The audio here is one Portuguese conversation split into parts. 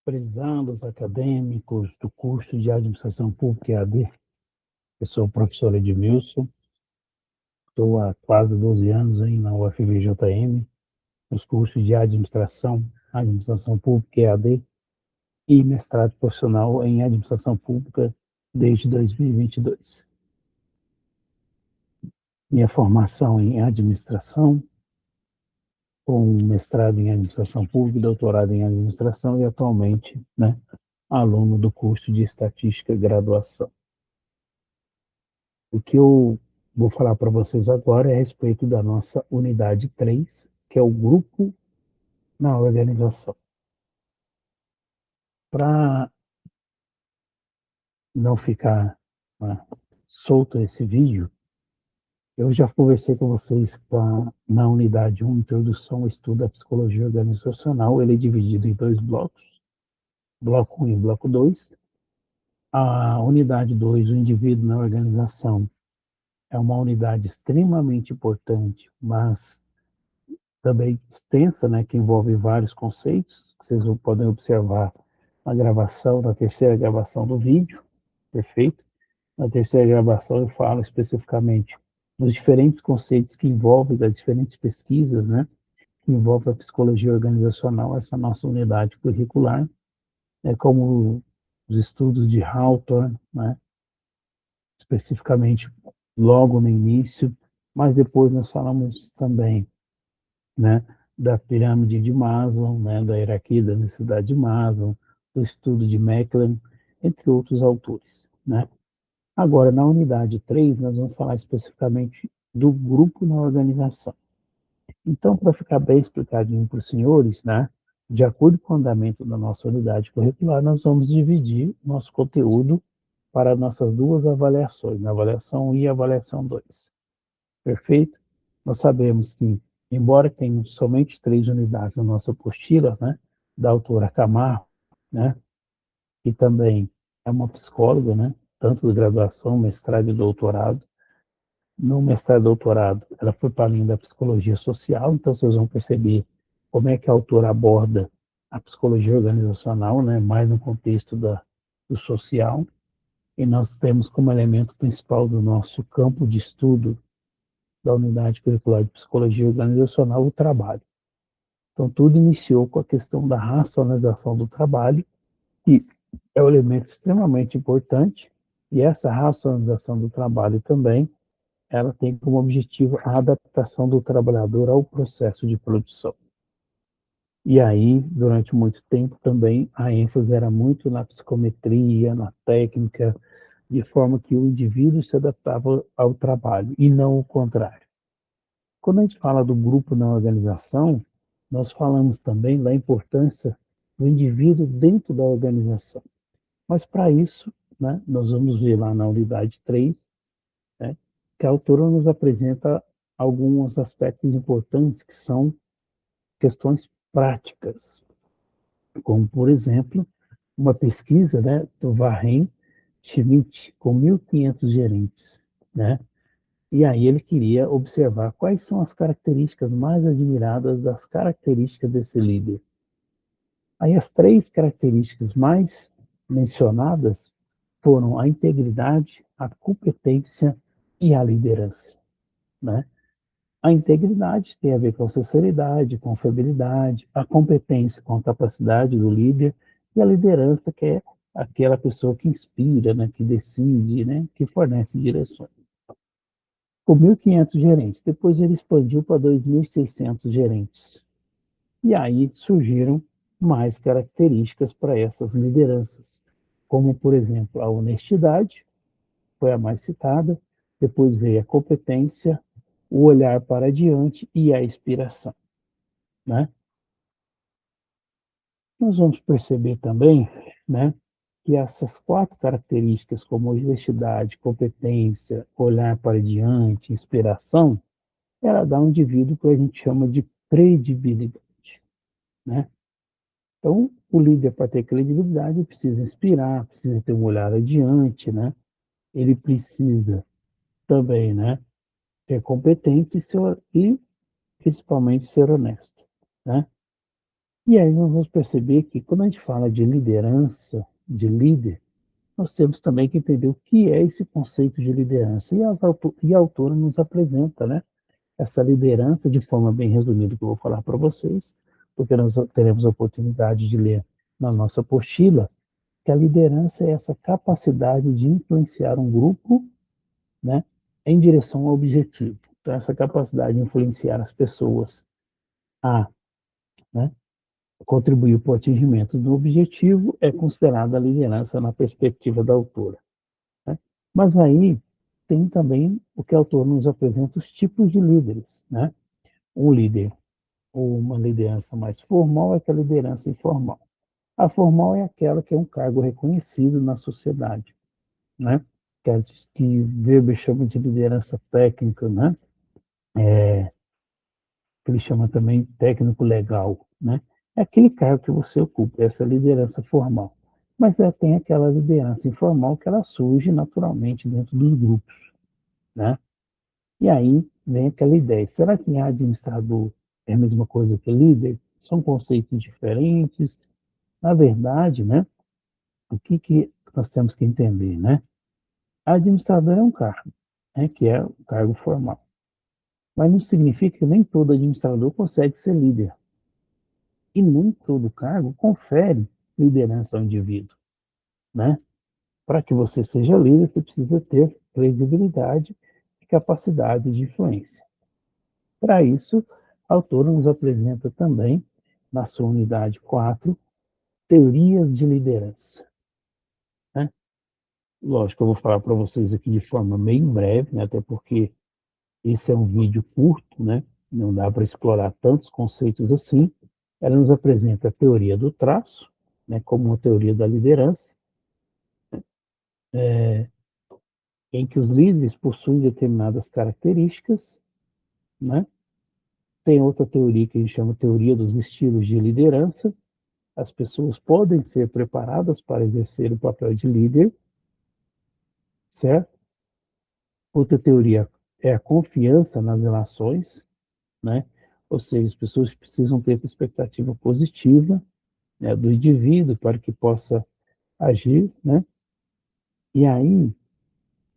Prezados acadêmicos do curso de Administração Pública EAD, eu sou o professor Edmilson, estou há quase 12 anos aí na UFVJM, nos cursos de Administração Pública EAD e mestrado profissional em Administração Pública desde 2022. Minha formação em Administração, com mestrado em Administração Pública, doutorado em Administração e atualmente, aluno do curso de Estatística Graduação. O que eu vou falar para vocês agora é a respeito da nossa unidade 3, que é o grupo na organização. Para não ficar solto esse vídeo, eu já conversei com vocês na unidade 1, Introdução ao Estudo da Psicologia Organizacional. Ele é dividido em 2 blocos, bloco 1 e bloco 2. A unidade 2, o indivíduo na organização, é uma unidade extremamente importante, mas também extensa, que envolve vários conceitos, que vocês podem observar na gravação, na terceira gravação do vídeo, perfeito? Na terceira gravação eu falo especificamente dos diferentes conceitos que envolvem, das diferentes pesquisas, que envolvem a psicologia organizacional, essa nossa unidade curricular, como os estudos de Hawthorne, especificamente logo no início, mas depois nós falamos também da pirâmide de Maslow, da hierarquia da necessidade de Maslow, do estudo de Mechelen, entre outros autores. Agora, na unidade 3, nós vamos falar especificamente do grupo na organização. Então, para ficar bem explicadinho para os senhores, de acordo com o andamento da nossa unidade curricular, nós vamos dividir nosso conteúdo para nossas 2 avaliações, a avaliação 1 e a avaliação 2. Perfeito? Nós sabemos que, embora tenha somente 3 unidades na nossa apostila, da autora Camargo, que também é uma psicóloga, tanto de graduação, mestrado e doutorado. No mestrado e doutorado, ela foi para a linha da psicologia social, então vocês vão perceber como é que a autora aborda a psicologia organizacional, mais no contexto do social. E nós temos como elemento principal do nosso campo de estudo da unidade curricular de psicologia organizacional o trabalho. Então, tudo iniciou com a questão da racionalização do trabalho, que é um elemento extremamente importante, e essa racionalização do trabalho também, ela tem como objetivo a adaptação do trabalhador ao processo de produção. E aí, durante muito tempo também, a ênfase era muito na psicometria, na técnica, de forma que o indivíduo se adaptava ao trabalho, e não o contrário. Quando a gente fala do grupo na organização, nós falamos também da importância do indivíduo dentro da organização. Mas para isso, nós vamos ver lá na unidade 3, que a autora nos apresenta alguns aspectos importantes que são questões práticas, como, por exemplo, uma pesquisa do Varren Schmidt com 1.500 gerentes, E aí ele queria observar quais são as características mais admiradas das características desse líder. Aí as 3 características mais mencionadas foram a integridade, a competência e a liderança. A integridade tem a ver com a sinceridade, com a fiabilidade, a competência com a capacidade do líder e a liderança, que é aquela pessoa que inspira, que decide, que fornece direções. Com 1.500 gerentes, depois ele expandiu para 2.600 gerentes. E aí surgiram mais características para essas lideranças, como, por exemplo, a honestidade, foi a mais citada, depois veio a competência, o olhar para adiante e a inspiração. Nós vamos perceber também, que essas 4 características, como honestidade, competência, olhar para adiante, inspiração, ela dá um indivíduo que a gente chama de credibilidade. Então, o líder, para ter credibilidade, precisa inspirar, precisa ter um olhar adiante, Ele precisa também, ter competência e principalmente ser honesto, E aí nós vamos perceber que quando a gente fala de liderança, de líder, nós temos também que entender o que é esse conceito de liderança. E a autora nos apresenta, né, essa liderança de forma bem resumida que eu vou falar para vocês, porque nós teremos a oportunidade de ler na nossa apostila, que a liderança é essa capacidade de influenciar um grupo, né, em direção ao objetivo. Então, essa capacidade de influenciar as pessoas a, né, contribuir para o atingimento do objetivo é considerada a liderança na perspectiva da autora. Né? Mas aí tem também o que a autora nos apresenta, os tipos de líderes. Né? Um líder ou uma liderança mais formal é que a liderança informal. A formal é aquela que é um cargo reconhecido na sociedade, né? Que Weber chama de liderança técnica, né? Que ele chama também técnico legal, né? É aquele cargo que você ocupa, essa liderança formal. Mas tem aquela liderança informal que ela surge naturalmente dentro dos grupos, né? E aí vem aquela ideia, será que administrador é a mesma coisa que líder? São conceitos diferentes? Na verdade, né, o que nós temos que entender, né? Administrador é um cargo, né, que é um cargo formal. Mas não significa que nem todo administrador consegue ser líder. E nem todo cargo confere liderança ao indivíduo, né? Para que você seja líder, você precisa ter credibilidade e capacidade de influência. Para isso, a autora nos apresenta também, na sua unidade 4, teorias de liderança. Né? Lógico, eu vou falar para vocês aqui de forma meio breve, né? Até porque esse é um vídeo curto, né? Não dá para explorar tantos conceitos assim. Ela nos apresenta a teoria do traço, né? Como uma teoria da liderança, em que os líderes possuem determinadas características, né? Tem outra teoria que a gente chama teoria dos estilos de liderança. As pessoas podem ser preparadas para exercer o papel de líder, certo? Outra teoria é a confiança nas relações, né? Ou seja, as pessoas precisam ter expectativa positiva, né, do indivíduo para que possa agir, né? E aí,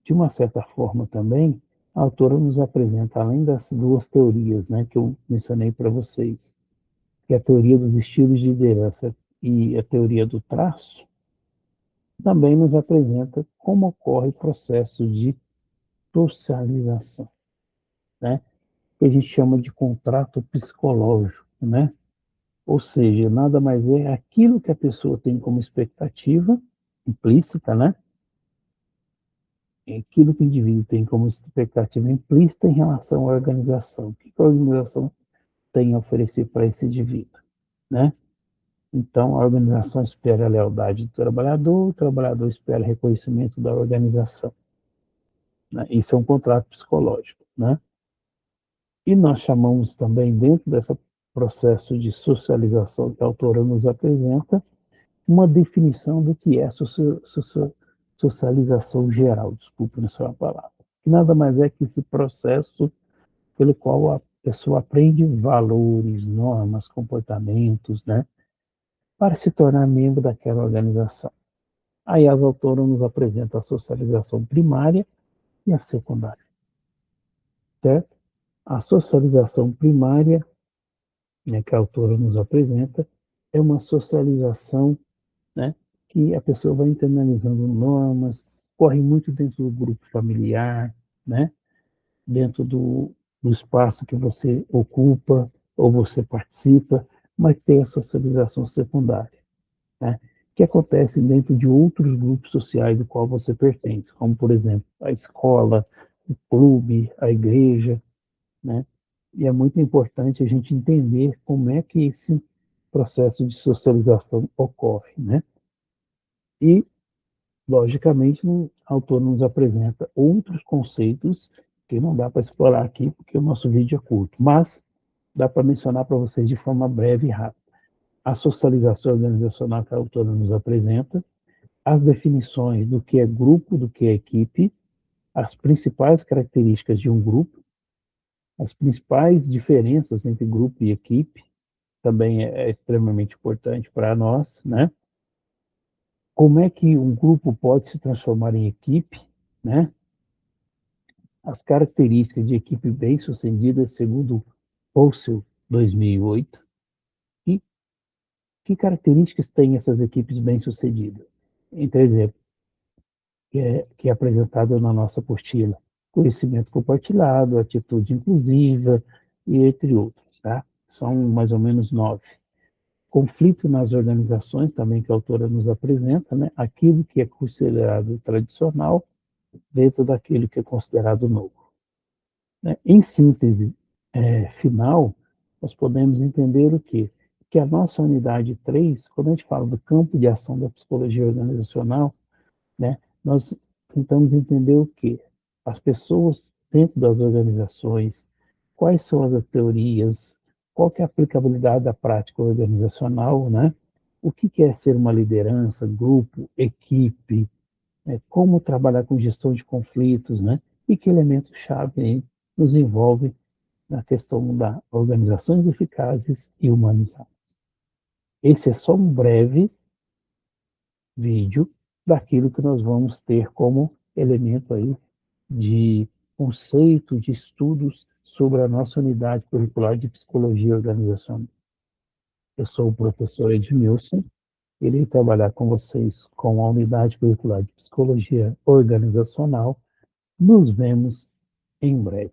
de uma certa forma também, a autora nos apresenta, além das duas teorias, né, que eu mencionei para vocês, que é a teoria dos estilos de liderança e a teoria do traço, também nos apresenta como ocorre o processo de socialização, né? Que a gente chama de contrato psicológico, né? Ou seja, nada mais é aquilo que a pessoa tem como expectativa implícita, né? É aquilo que o indivíduo tem como expectativa implícita em relação à organização. O que a organização tem a oferecer para esse indivíduo, né? Então, a organização espera a lealdade do trabalhador, o trabalhador espera reconhecimento da organização. Né? Isso é um contrato psicológico, né? E nós chamamos também, dentro desse processo de socialização que a autora nos apresenta, uma definição do que é socialização geral, desculpe não sei a palavra, que nada mais é que esse processo pelo qual a pessoa aprende valores, normas, comportamentos, né, para se tornar membro daquela organização. Aí as autoras nos apresentam a socialização primária e a secundária, certo? A socialização primária, né, que a autora nos apresenta, é uma socialização, né, que a pessoa vai internalizando normas, corre muito dentro do grupo familiar, né, dentro do espaço que você ocupa ou você participa, mas tem a socialização secundária, né, que acontece dentro de outros grupos sociais do qual você pertence, como, por exemplo, a escola, o clube, a igreja, né? E é muito importante a gente entender como é que esse processo de socialização ocorre, né? E, logicamente, o autor nos apresenta outros conceitos que não dá para explorar aqui, porque o nosso vídeo é curto, mas dá para mencionar para vocês de forma breve e rápida. A socialização organizacional que a autora nos apresenta, as definições do que é grupo, do que é equipe, as principais características de um grupo, as principais diferenças entre grupo e equipe, também é extremamente importante para nós, né? Como é que um grupo pode se transformar em equipe, né? As características de equipe bem-sucedida, segundo Russell, 2008. E que características têm essas equipes bem-sucedidas? Entre exemplos, que é apresentado na nossa apostila: conhecimento compartilhado, atitude inclusiva, e entre outros, tá? São mais ou menos 9. Conflito nas organizações, também que a autora nos apresenta, né? Aquilo que é considerado tradicional dentro daquilo que é considerado novo. Né? Em síntese final, nós podemos entender o quê? Que a nossa unidade 3, quando a gente fala do campo de ação da psicologia organizacional, né, nós tentamos entender o quê? As pessoas dentro das organizações, quais são as teorias, qual que é a aplicabilidade da prática organizacional, né? O que é ser uma liderança, grupo, equipe, né? Como trabalhar com gestão de conflitos, né? E que elementos-chave nos envolve na questão da organizações eficazes e humanizadas. Esse é só um breve vídeo daquilo que nós vamos ter como elemento aí de conceito, de estudos sobre a nossa unidade curricular de psicologia organizacional. Eu sou o professor Edmilson, irei trabalhar com vocês com a unidade curricular de psicologia organizacional. Nos vemos em breve.